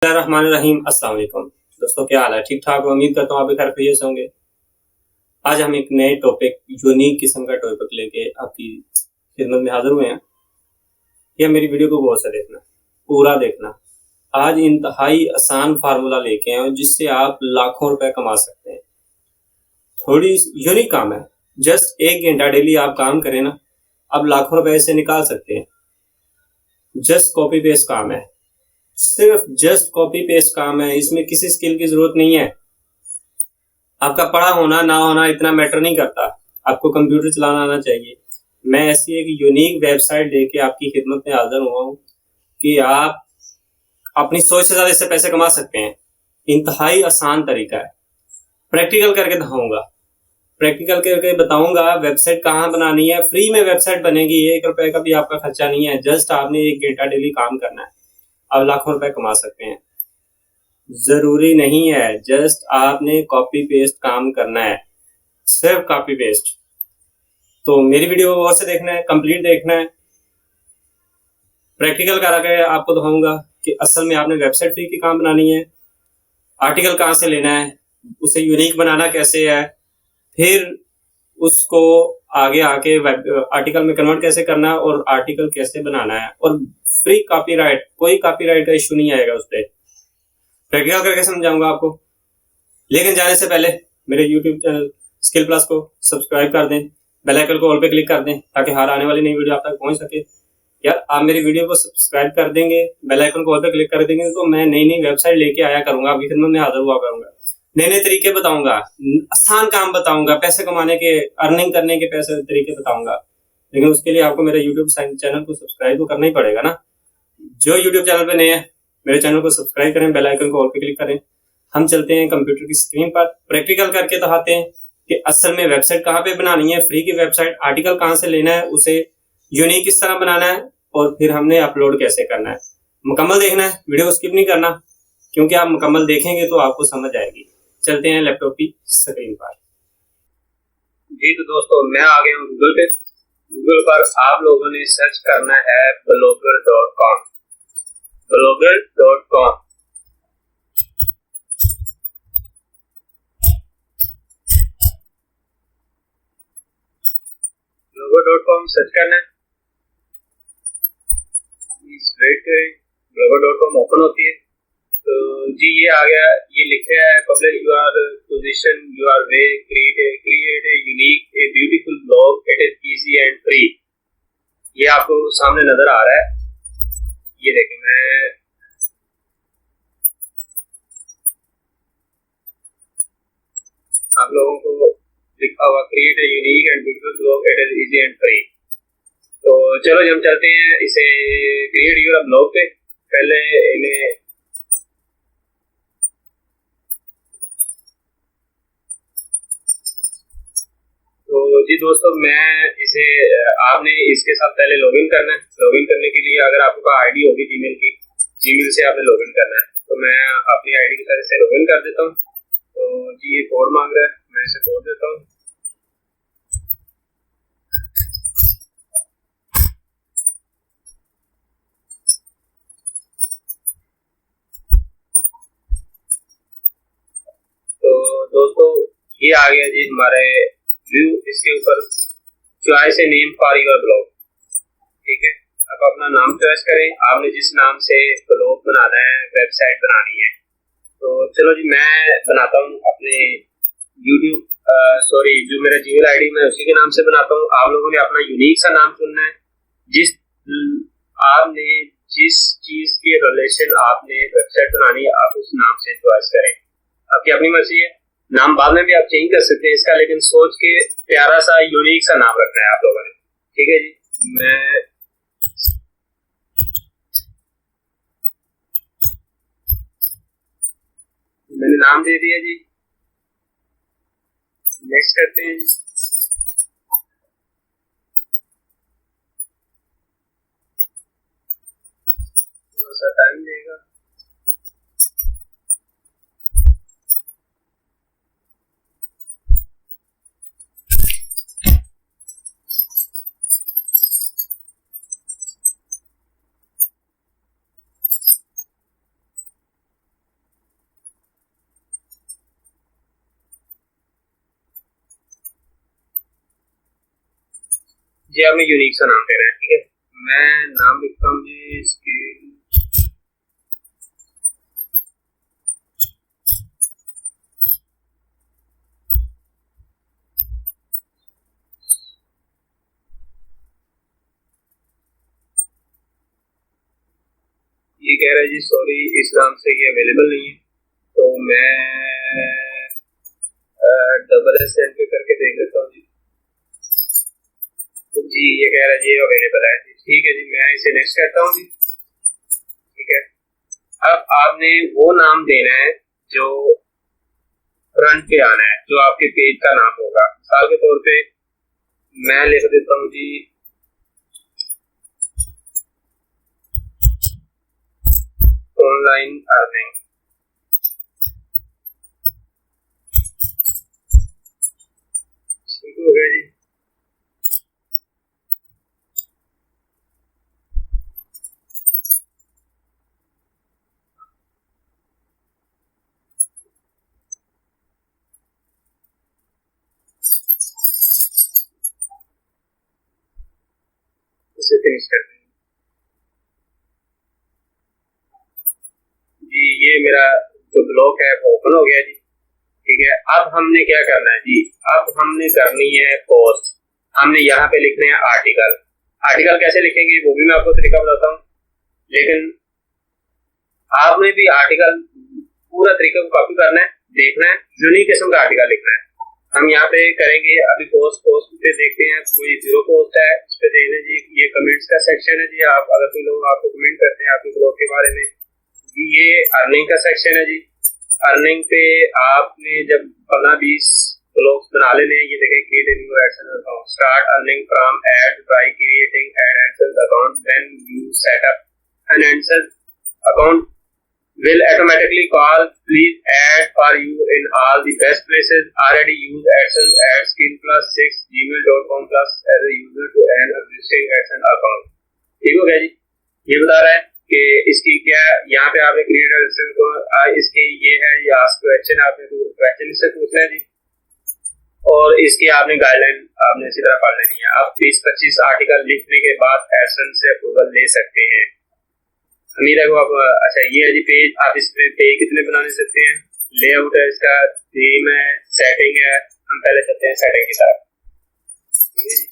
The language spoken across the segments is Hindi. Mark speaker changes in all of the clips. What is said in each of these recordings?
Speaker 1: रहीम अस्सलाम वालेकुम दोस्तों, क्या हाल है? ठीक ठाक हो? उम्मीद करता हूँ आप भी खैर खैरियत से होंगे। आज हम एक नए टॉपिक, यूनिक किस्म का टॉपिक लेके आपकी खिदमत में हाजिर हुए हैं। यह मेरी वीडियो को गौर से देखना, पूरा देखना। आज इंतहाई आसान फार्मूला लेके आए जिससे आप लाखों रुपए कमा सकते हैं। थोड़ी यूनिक काम है, जस्ट 1 घंटा डेली आप काम करें ना, आप लाखों रुपए से निकाल सकते हैं। जस्ट कॉपी पेस्ट काम है, सिर्फ जस्ट कॉपी पेस्ट काम है। इसमें किसी स्किल की जरूरत नहीं है। आपका पढ़ा होना ना होना इतना मैटर नहीं करता, आपको कंप्यूटर चलाना आना चाहिए। मैं ऐसी एक यूनिक वेबसाइट लेके आपकी खिदमत में हाजिर हुआ हूँ कि आप अपनी सोच से ज्यादा इससे पैसे कमा सकते हैं। इंतहाई आसान तरीका है, प्रैक्टिकल करके दिखाऊंगा, प्रैक्टिकल करके बताऊंगा वेबसाइट कहाँ बनानी है। फ्री में वेबसाइट बनेगी, 1 रुपए का भी आपका खर्चा नहीं है। जस्ट आपने 1 घंटा डेली काम करना है, आप लाखों रुपए कमा सकते हैं। जरूरी नहीं है, जस्ट आपने कॉपी पेस्ट काम करना है, सिर्फ कॉपी पेस्ट। तो मेरी वीडियो को गौर से देखना है, कंप्लीट देखना है। प्रैक्टिकल करके आपको दिखाऊंगा कि असल में आपने वेबसाइट फ्री की काम बनानी है, आर्टिकल कहाँ से लेना है, उसे यूनिक बनाना कैसे है, फिर उसको आगे आके आर्टिकल में कन्वर्ट कैसे करना है और आर्टिकल कैसे बनाना है। और फ्री कॉपीराइट, कोई कॉपीराइट का इश्यू नहीं आएगा उस पर। प्रैक्टिकल करके समझाऊंगा आपको। लेकिन जाने से पहले मेरे YouTube चैनल स्किल प्लस को सब्सक्राइब कर दें, बेल आइकन को ऑल पे क्लिक कर दें ताकि हर आने वाली नई वीडियो आप तक पहुंच सके। यार, आप मेरी वीडियो को सब्सक्राइब कर देंगे, बेल आइकन को ऑल पे क्लिक कर देंगे तो मैं नई नई वेबसाइट लेके आया करूंगा, आपकी खिदमत में हाजिर हुआ करूंगा। नए नए तरीके बताऊंगा, आसान काम बताऊंगा, पैसे कमाने के, अर्निंग करने के पैसे तरीके बताऊंगा। लेकिन उसके लिए आपको मेरे यूट्यूब चैनल को सब्सक्राइब तो करना ही पड़ेगा ना। जो यूट्यूब चैनल पे नए हैं, मेरे चैनल को सब्सक्राइब करें, बेल आइकन को ऑल पे क्लिक करें। हम चलते हैं कंप्यूटर की स्क्रीन पर, प्रैक्टिकल करके दिखाते हैं कि असल में वेबसाइट कहाँ पे बनानी है, फ्री की वेबसाइट, आर्टिकल कहाँ से लेना है, उसे यूनिक किस तरह बनाना है और फिर हमने अपलोड कैसे करना है। मुकम्मल देखना है, वीडियो को स्किप नहीं करना, क्योंकि आप मुकम्मल देखेंगे तो आपको समझ आएगी। चलते हैं लैपटॉप की स्क्रीन पर।
Speaker 2: जी तो दोस्तों, मैं आ गया हूँ गूगल पे। गूगल पर आप लोगों ने सर्च करना है blogger.com, blogger.com। blogger.com सर्च करना है, वेट करें, blogger.com ओपन होती है। तो जी ये आ गया, ये लिखा है publish your position, your way, create a unique a beautiful blog, it is easy and free. ये आपको सामने नजर आ रहा है, ये देखें। मैं आप लोगों को लिखा हुआ create a unique and beautiful blog, it is easy and free. तो चलो जी हम चलते हैं इसे क्रिएट योर ब्लॉग पे। पहले इन्हें तो जी दोस्तों, मैं इसे आपने इसके साथ पहले लॉगिन करना है। लॉगिन करने के लिए अगर आपके पास आईडी होगी जीमेल की, जीमेल से आपने लॉगिन करना है। तो मैं अपनी आईडी के साथ इसे लॉगिन कर देता हूँ। तो जी ये कोड मांग रहा है, मैं इसे कोड देता हूँ। तो दोस्तों ये आ गया जी हमारे व्यू। इसके ऊपर choice a name for your blog, ठीक है। आप अपना नाम चॉइस करें, आपने जिस नाम से ब्लॉग बनाना है, वेबसाइट बनानी है। तो चलो जी मैं बनाता हूँ अपने यूट्यूब जो मेरा जीमेल आईडी मैं उसी के नाम से बनाता हूँ। आप लोगों ने अपना यूनिक सा नाम चुनना है, जिस आपने जिस चीज के रिलेशन आपने वेबसाइट बनानी है आप उस नाम से चॉइस करें। आपकी अपनी मर्जी है, नाम बाद में भी आप चेंज कर सकते हैं इसका, लेकिन सोच के प्यारा सा यूनिक सा नाम रखना है आप लोगों ने, ठीक है जी। मैंने नाम दे दिया जी, नेक्स्ट करते हैं जी। थोड़ा सा टाइम लेगा। जी आपने यूनिक सा नाम दे रहे हैं, ठीक है। मैं नाम लिखता हूँ जी स्केल, ये कह रहा है जी सॉरी इस नाम से ये अवेलेबल नहीं है, तो मैं डबल एस एंड पे करके देख लेता हूँ जी। तो जी ये कह रहा है जी अवेलेबल है जी, ठीक है जी, मैं इसे नेक्स्ट करता हूँ जी, ठीक है। अब आपने वो नाम देना है जो फ्रंट पे आना है, जो आपके पेज का नाम होगा। मिसाल के तौर पे मैं लिख देता हूँ जी ऑनलाइन अर्निंग, ठीक हो गया जी। इसे फिनिश कर देंगे जी। ये मेरा जो ब्लॉग है वो ओपन हो गया जी, ठीक है। अब हमने क्या करना है जी, अब हमने करनी है पोस्ट। हमने यहाँ पे लिखने हैं आर्टिकल। आर्टिकल कैसे लिखेंगे वो भी मैं आपको तरीका बताता हूँ, लेकिन आपने भी आर्टिकल पूरा तरीका को कॉपी करना है, देखना है, यूनिक किस्म का आर्टिकल लिखना है। हम यहाँ पे करेंगे अभी पोस्ट पे देखते हैं, कोई जीरो पोस्ट है उस पे देख लें जी। ये कमेंट्स का सेक्शन है जी, आप अगर कोई लोग आपको कमेंट करते हैं आपके ब्लॉग के बारे में। ये अर्निंग का सेक्शन है जी। अर्निंग पे आपने जब 15-20 ब्लॉग्स बना लेने, ये देखें create a new AdSense account, start earning from ad by creating an AdSense account, then you set up an AdSense account will automatically call please add for you in all the best places, already use AdSense at skill plus 6 gmail.com plus as a user to an existing AdSense account। ठीक हो गया जी। ये बता रहा है कि इसकी क्या, यहाँ पे आपने क्रिएट AdSense को इसकी ये है, ये आस्क क्वेश्चन, आपने क्वेश्चन इससे पूछना है जी, और इसकी आपने गाइडलाइन आपने इसी तरह पढ़ लेनी है। आप 20-25 आर्टिकल लिखने के बाद AdSense से अप्रूवल ले सकते हैं। उम्मीद है आप, अच्छा ये है जी पेज। आप इस पे पेज कितने बनाने सकते हैं, लेआउट है इसका, थीम है, सेटिंग है। हम पहले चलते हैं सेटिंग की तरफ, ठीक है जी।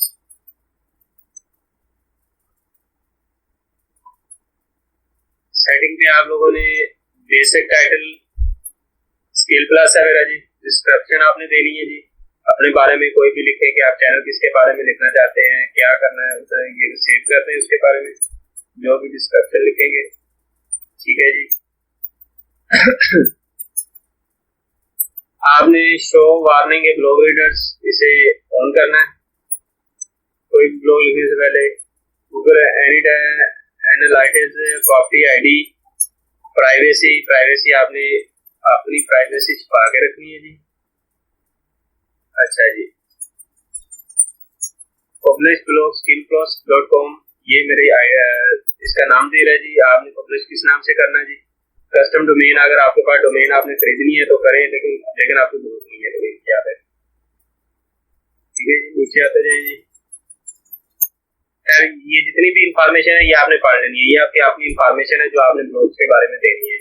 Speaker 2: सेटिंग पे आप लोगों ने बेसिक टाइटल स्केल प्लस है मेरा जी। डिस्क्रिप्शन आपने देनी है जी, अपने बारे में कोई भी लिखे कि आप चैनल किसके बारे में लिखना चाहते हैं, क्या करना है, ये सेव करते हैं उसके बारे में जो भी डिस्क्रिप्शन लिखेंगे, ठीक है जी। आपने शो वार्निंग ए ब्लॉग रीडर्स, इसे ऑन करना है। कोई ब्लॉग लिखने से पहले Google analytics, copy ID, privacy आपने अपनी प्राइवेसी छुपा के रखनी है जी। अच्छा जी, पब्लिश ब्लॉग skillplus.com, ये मेरे इसका नाम दे रहा है जी। आपने पब्लिश किस नाम से करना है जी। कस्टम डोमेन, अगर आपके पास डोमेन आपने खरीदनी है तो करें, लेकिन आपको जरूरत नहीं है डोमेन की। आप ठीक है जी, नीचे आते जाए जी। खैर ये जितनी भी इंफॉर्मेशन है ये आपने पढ़ लेनी है, ये आपकी अपनी इंफॉर्मेशन है जो आपने ब्लॉग्स के बारे में देनी है,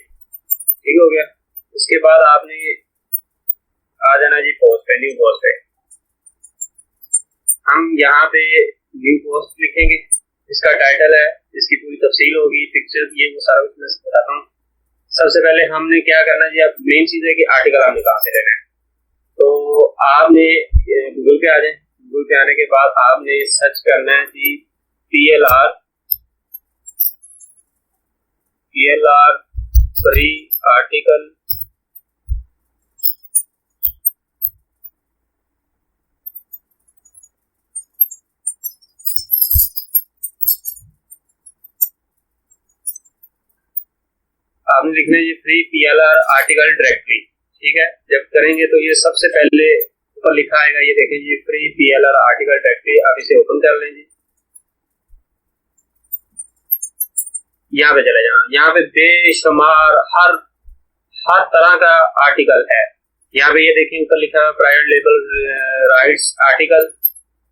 Speaker 2: ठीक हो गया। उसके बाद आपने आ जाना जी पोस्ट पे, न्यू पोस्ट पे। हम यहाँ पे न्यू पोस्ट लिखेंगे, इसका टाइटल है, इसकी पूरी तफसील होगी, पिक्चर, ये वो सारा कुछ मैं बताता हूँ। सबसे पहले हमने क्या करना जी, अब मेन चीज है कि आर्टिकल हमने कहाँ से लेना है। तो आपने गूगल पे आ जाए, गूगल पे आने के बाद आपने सर्च करना है जी PLR फ्री आर्टिकल, आपने लिखना है ये फ्री PLR आर्टिकल डायरेक्टरी, ठीक है। जब करेंगे तो ये सबसे पहले ऊपर लिखा आएगा, ये देखें ये फ्री PLR आर्टिकल डायरेक्टरी। आप इसे ओपन कर लें जी। यहाँ पे चले जाना, यहाँ पे बेशुमार हर तरह का आर्टिकल है। यहाँ पे ये देखिए ऊपर लिखा है private label rights article,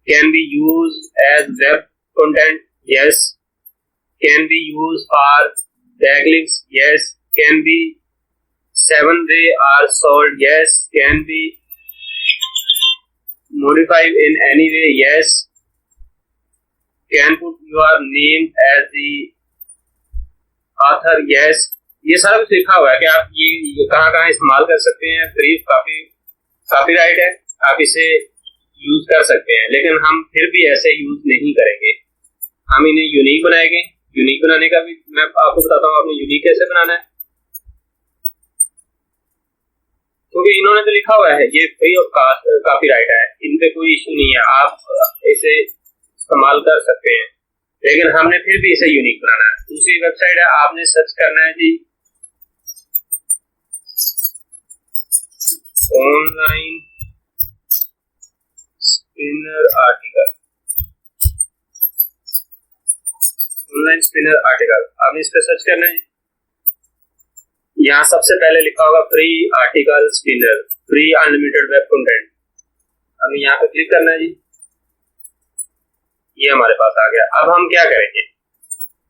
Speaker 2: Can be used as web content? Yes. Can be used for backlinks? Yes. Can be 7-way or sold? Yes. Can be modified in any way? Yes. Can put your name as the author? Yes. ये सारा कुछ लिखा हुआ है कि आप ये कहाँ कहाँ इस्तेमाल कर सकते हैं। फ्री कॉपीराइट है, आप इसे यूज कर सकते हैं, लेकिन हम फिर भी ऐसे यूज नहीं करेंगे। हम इन्हें यूनिक बनाएंगे। यूनिक बनाने का भी मैं आपको बताता हूँ, आपने यूनिक कैसे बनाना है। क्योंकि इन्होंने तो लिखा हुआ है ये फ्री ऑफ कॉपीराइट है, इन पे कोई इशू नहीं है, आप इसे इस्तेमाल कर सकते हैं, लेकिन हमने फिर भी इसे यूनिक बनाना है। दूसरी वेबसाइट है, आपने सर्च करना है जी online spinner article. Online spinner article आपने इस पे सर्च करना है। यहाँ सबसे पहले लिखा होगा free article spinner, free unlimited web content. हमें यहाँ पे क्लिक करना है जी, ये हमारे पास आ गया। अब हम क्या करेंगे,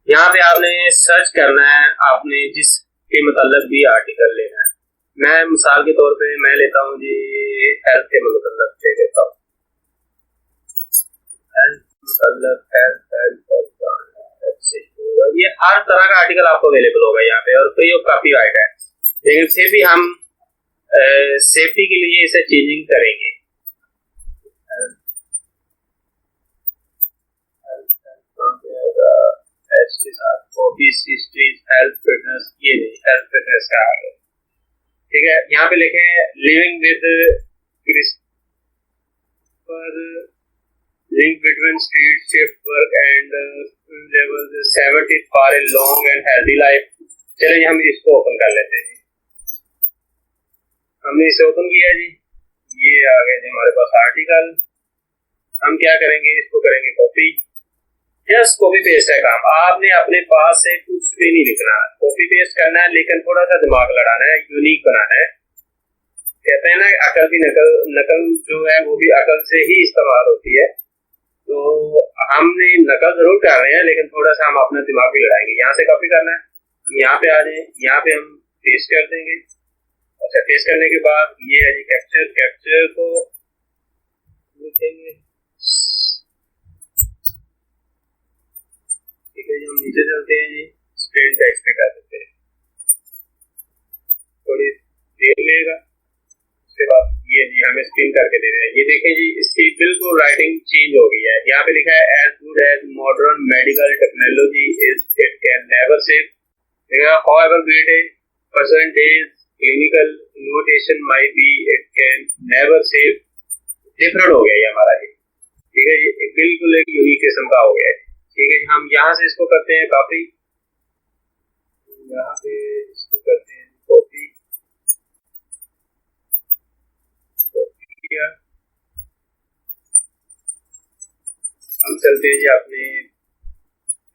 Speaker 2: यहाँ पे आपने सर्च करना है, आपने जिसके मतलब भी आर्टिकल लेना है। मैं मिसाल के तौर पे मैं लेता हूँ जी हेल्थ के मतलब ले लेता हूँ, ये हर तरह का आर्टिकल आपको अवेलेबल होगा यहाँ पे और फ्री ऑफ कॉपीराइट है, लेकिन फिर भी हम सेफ्टी के लिए इसे चेंजिंग करेंगे। के साथ हॉबीज, हिस्ट्रीज, हेल्थ, फिटनेस, ये नहीं, हेल्थ फिटनेस का आ गया। ठीक है, यहाँ पे लिखें living with crisper, link between street shift work and level 70 for a long and healthy life. चलिए हम इसको ओपन कर लेते हैं जी। हमने इसे ओपन किया जी, ये आ गया जी हमारे पास आर्टिकल। हम क्या करेंगे, इसको करेंगे कॉपी। जस्ट कॉपी पेस्ट है काम, आपने अपने पास से कुछ भी नहीं लिखना, कॉपी पेस्ट करना है, लेकिन थोड़ा सा दिमाग लड़ाना है, यूनिक बनाना है। कहते हैं ना अकल भी नकल जो है वो भी अकल से ही इस्तेमाल होती है। तो हमने नकल जरूर कर रहे हैं, लेकिन थोड़ा सा हम अपना दिमाग भी लड़ाएंगे। यहाँ से कॉपी करना है, यहाँ पे आ जाए, यहाँ पे हम पेस्ट कर देंगे। अच्छा, पेस्ट करने के बाद ये है जी कैप्चर को लिखेंगे। ठीक है जी, हम नीचे चलते हैं जी, स्प्लिट टेक्स्ट पे कर देते हैं, थोड़ी देर लेगा। उसके बाद ये जी हमें स्पिन करके दे रहे हैं। ये देखें जी, इसकी बिल्कुल राइटिंग चेंज हो गई है। यहाँ पे लिखा है as good as modern medical technology is it can never save, however great a percentage clinical innovation might be, it can never save। Different हो गया ये हमारा जी। ठीक है, ये बिल्कुल एक यूनिक किस्म का हो गया है। ठीक है, हम यहाँ से इसको करते हैं कॉपी, यहाँ पे इसको करते हैं कॉपी किया। हम चलते हैं जी अपने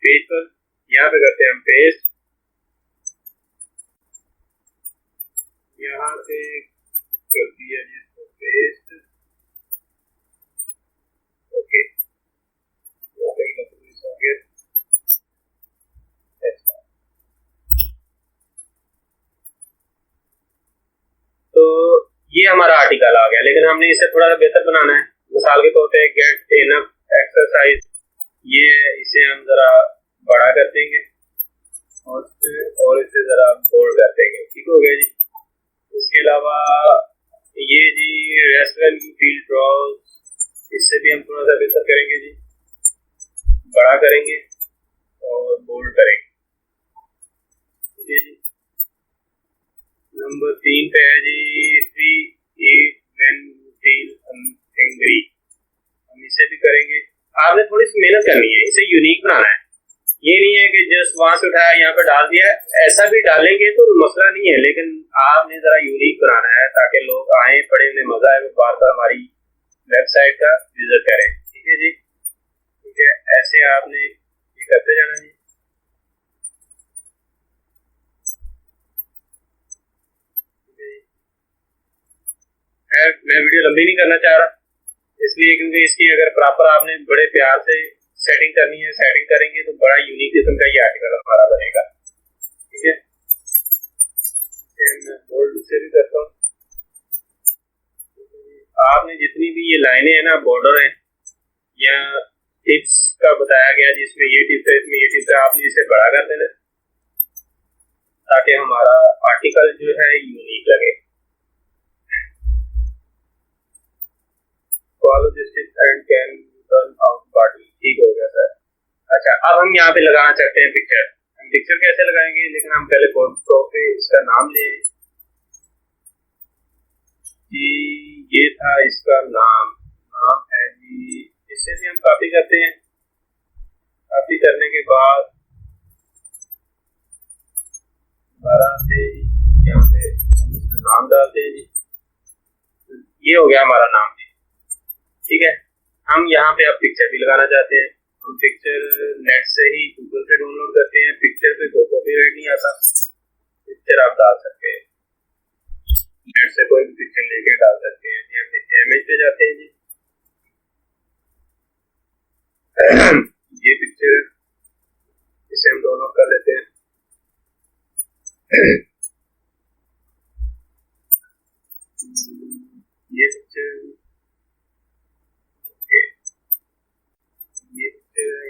Speaker 2: पेज पर, यहाँ पे करते हैं हम पेस्ट, यहाँ पे कर दिया जी इसको पेस्ट। ओके, तो ये हमारा आर्टिकल आ गया, लेकिन हमने इसे थोड़ा सा बेहतर बनाना है। मिसाल के तौर पे गेट इनफ एक्सरसाइज, ये इसे हम जरा बड़ा कर देंगे और इसे जरा बोल्ड कर देंगे। ठीक हो गया जी। इसके अलावा ये जी रेस्टोरेंट की फील्ड ड्रॉज, इससे भी हम थोड़ा सा बेहतर करेंगे जी, बड़ा करेंगे और बोल्ड करेंगे। ठीक है जी। नंबर 3 पे है जी 3 eat when you feel angry, हम इसे भी करेंगे। आपने थोड़ी सी मेहनत करनी है, इसे यूनिक बनाना है। ये नहीं है कि जस्ट वहां से उठाया यहाँ पे डाल दिया, ऐसा भी डालेंगे तो मसला नहीं है, लेकिन आपने जरा यूनिक बनाना है ताकि लोग आए, पढ़े, उन्हें मजा आए, वो बार बार हमारी वेबसाइट का विजिट करें। ठीक है जी, ठीक है, ऐसे आपने ये करते जाना जी। मैं वीडियो लंबी नहीं करना चाह रहा, इसलिए क्योंकि इसकी अगर प्रॉपर आपने बड़े प्यार से सेटिंग करनी है, सेटिंग करेंगे तो बड़ा यूनिक किस्म का ये आर्टिकल हमारा बनेगा। ठीक है, मैं बोल्ड से भी करता हूँ। आपने जितनी भी ये लाइनें हैं ना, बॉर्डर है या टिप्स का बताया गया जिसमें ये टिप्स है, इसमें ये टिप्स है, आपने इसे बड़ा कर देना ताकि हमारा आर्टिकल जो है यूनिक लगे। Follow this tip and can turn out body. ठीक हो गया सर। अच्छा, अब हम यहाँ पे लगाना चाहते हैं पिक्चर। हम पिक्चर कैसे लगाएंगे, लेकिन हम पहले फोटो पे इसका नाम ले जी। ये था इसका नाम है जी। इससे भी हम कॉपी करते हैं। कॉपी करने के बाद दोबारा से यहाँ पे हम इसका नाम डालते हैं जी। ये हो गया हमारा नाम जी। ठीक है, हम यहाँ पे अब पिक्चर भी लगाना चाहते हैं। हम पिक्चर नेट से ही गूगल से डाउनलोड करते हैं। पिक्चर पे कोई कॉपीराइट नहीं आता, पिक्चर आप डाल सकते हैं, नेट से कोई भी पिक्चर लेके डाल सकते हैं जी। हम इमेज पे जाते हैं जी। ये पिक्चर इसे हम डाउनलोड कर लेते हैं। ये पिक्चर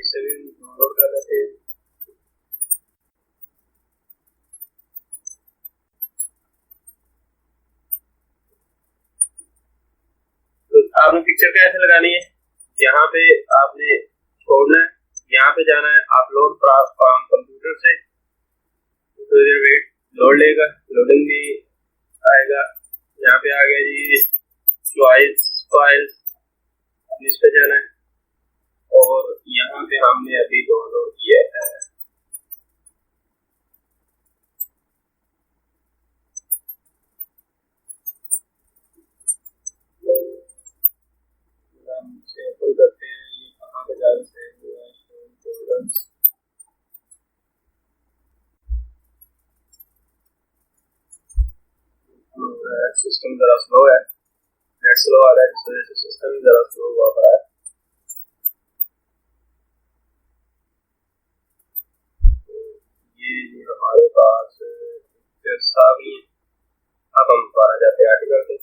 Speaker 2: इसे भी डाउनलोड कर लेते हैं। तो आपने पिक्चर कैसे लगानी है, यहाँ पे आपने छोड़ना है, यहाँ पे जाना है अपलोड फ्रॉम कंप्यूटर से। तो इधर वेट लोड लेगा, लोडिंग भी आएगा। यहाँ पे आ गया जी चॉइस फाइल्स, इस पे जाना है और यहाँ पे हमने अभी डाउनलोड किया है। हम इसे ओपन करते हैं। ये कहाँ पे जा रहे हैं, सिस्टम जरा स्लो है, नेट स्लो आ रहा है, जिस वजह से सिस्टम जरा स्लो हुआ पड़ा है। ये हमारे पास पिक्चर्स आ गई है। अब हम दोबारा जाते हैं आर्टिकल पे,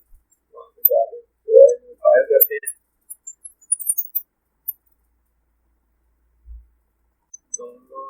Speaker 2: वहाँ पे जाके फाइल करते हैं। डाउनलोड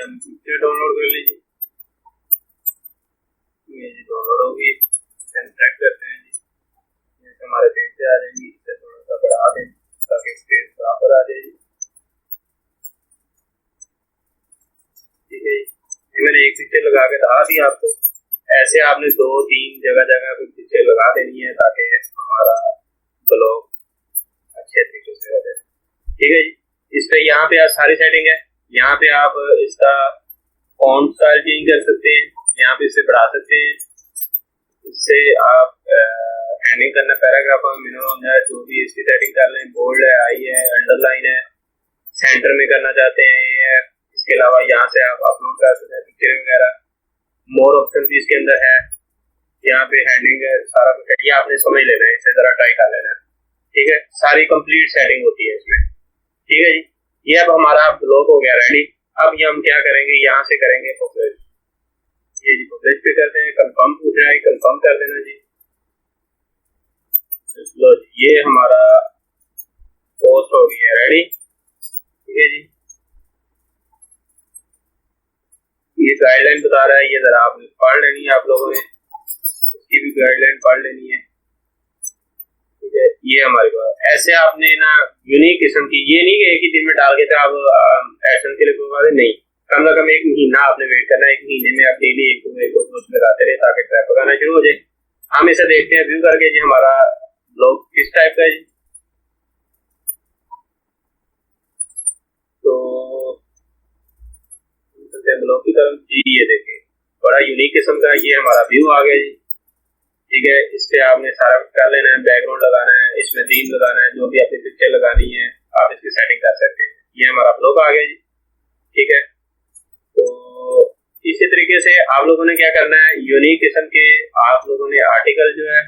Speaker 2: हम पिक्चर डाउनलोड कर लीजिए। ये जी डाउनलोड होगी, सेलेक्ट करते हैं जी। जैसे हमारे पेज से आ जाएगी, इसे थोड़ा सा बढ़ा दें ताकि स्पेस बराबर आ जाए। ठीक है, ये मैंने एक पिक्चर लगा के दिखा दी आपको। ऐसे आपने 2-3 जगह पे पिक्चर लगा देनी है ताकि हमारा ब्लॉग अच्छे तरीके से हो जाए। ठीक है जी, इस पे यहाँ पे सारी सेटिंग है। यहाँ पे आप इसका फॉन्ट स्टाइल चेंज कर सकते हैं, यहाँ पे इसे बढ़ा सकते हैं। इससे आप हैंडिंग करना, पैराग्राफ मिनिमम हो जाए, जो भी इसकी सेटिंग कर लें। बोल्ड है, आई है, अंडरलाइन है, सेंटर में करना चाहते हैं ये है। इसके अलावा यहाँ से आप अपलोड कर सकते हैं पिक्चर वगैरह। मोर ऑप्शन भी इसके अंदर है, यहाँ पे हैंडिंग है, सारा कुछ है। ये आपने समझ लेना है, इसे जरा ट्राई कर लेना है। ठीक है, सारी कंप्लीट सेटिंग होती है इसमें। ठीक है जी, ये अब हमारा ब्लॉग हो गया रेडी। अब ये हम क्या करेंगे, यहाँ से करेंगे पब्लिश। ये जी पब्लिश पे करते हैं, कंफर्म पूछ रहा है, कंफर्म कर देना जी। लो जी, ये हमारा पोस्ट हो गया रेडी। ठीक है जी, ये गाइडलाइन बता रहा है, ये जरा आपने पढ़ लेनी है, आप लोगों ने इसकी भी गाइडलाइन पढ़ लेनी है। ठीक है, ये हमारे पास ऐसे आपने ना यूनिक किस्म की, ये नहीं कि एक ही दिन में डाल के तो आप एडसेंस के लिए वाले नहीं, कम से कम 1 महीना आपने वेट करना है। 1 महीने में आप डेली एक दो पोस्ट लगाते रहे ताकि ट्रैफिक आना शुरू हो जाए। हम इसे देखते हैं व्यू करके जी हमारा ब्लॉग किस टाइप का है जी। तो ब्लॉग की तरफ जी, ये देखें बड़ा यूनिक किस्म का ये हमारा व्यू आ गया जी। ठीक है, इस पे आपने सारा कर लेना है, बैकग्राउंड लगाना है, इसमें थीम लगाना है, जो भी आपकी पिक्चर लगानी है आप इसकी सेटिंग कर सकते हैं। ये हमारा ब्लॉग आ गया जी। ठीक है, तो इसी तरीके से आप लोगों ने क्या करना है, यूनिक किस्म के आप लोगों ने आर्टिकल जो है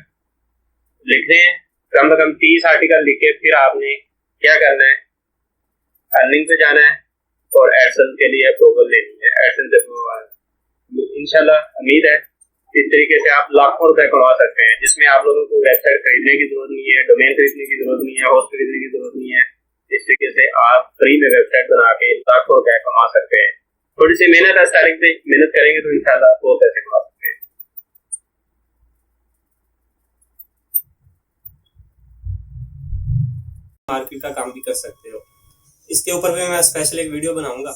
Speaker 2: लिखने हैं, कम से कम 30 आर्टिकल लिखे, फिर आपने क्या करना है, अर्निंग पे जाना है और एडसेंस के लिए अप्रूवल लेनी है। एडसेंस अप्रूवल इंशाल्लाह उम्मीद है इस तरीके से आप लाखों रुपए कमा सकते हैं, जिसमें आप लोगों को वेबसाइट खरीदने की जरूरत नहीं है, डोमेन खरीदने की जरूरत नहीं है, होस्ट खरीदने की जरूरत नहीं है। इस तरीके से आप फ्री में वेबसाइट बना के लाखों रुपए कमा सकते हैं। थोड़ी सी मेहनत है, स्टार्टिंग पे मेहनत करेंगे तो इंशाल्लाह वो पैसे कमा सकते हैं।
Speaker 1: मार्केट का काम भी कर सकते हो। इसके ऊपर भी मैं स्पेशल एक वीडियो बनाऊंगा,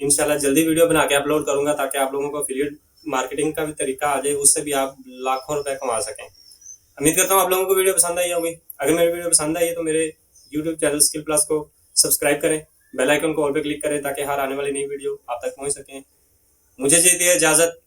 Speaker 1: इंशाल्लाह जल्दी वीडियो बना के अपलोड करूंगा, ताकि आप लोगों को एफिलिएट मार्केटिंग का भी तरीका आ जाए, उससे भी आप लाखों रुपए कमा सकें। उम्मीद करता हूँ आप लोगों को वीडियो पसंद आई होगी। अगर मेरी वीडियो पसंद आई है तो मेरे यूट्यूब चैनल स्किल प्लस को सब्सक्राइब करें, बेल आइकन को ऑल पे क्लिक करें ताकि हर आने वाली नई वीडियो आप तक पहुंच सकें। मुझे दीजिए इजाजत,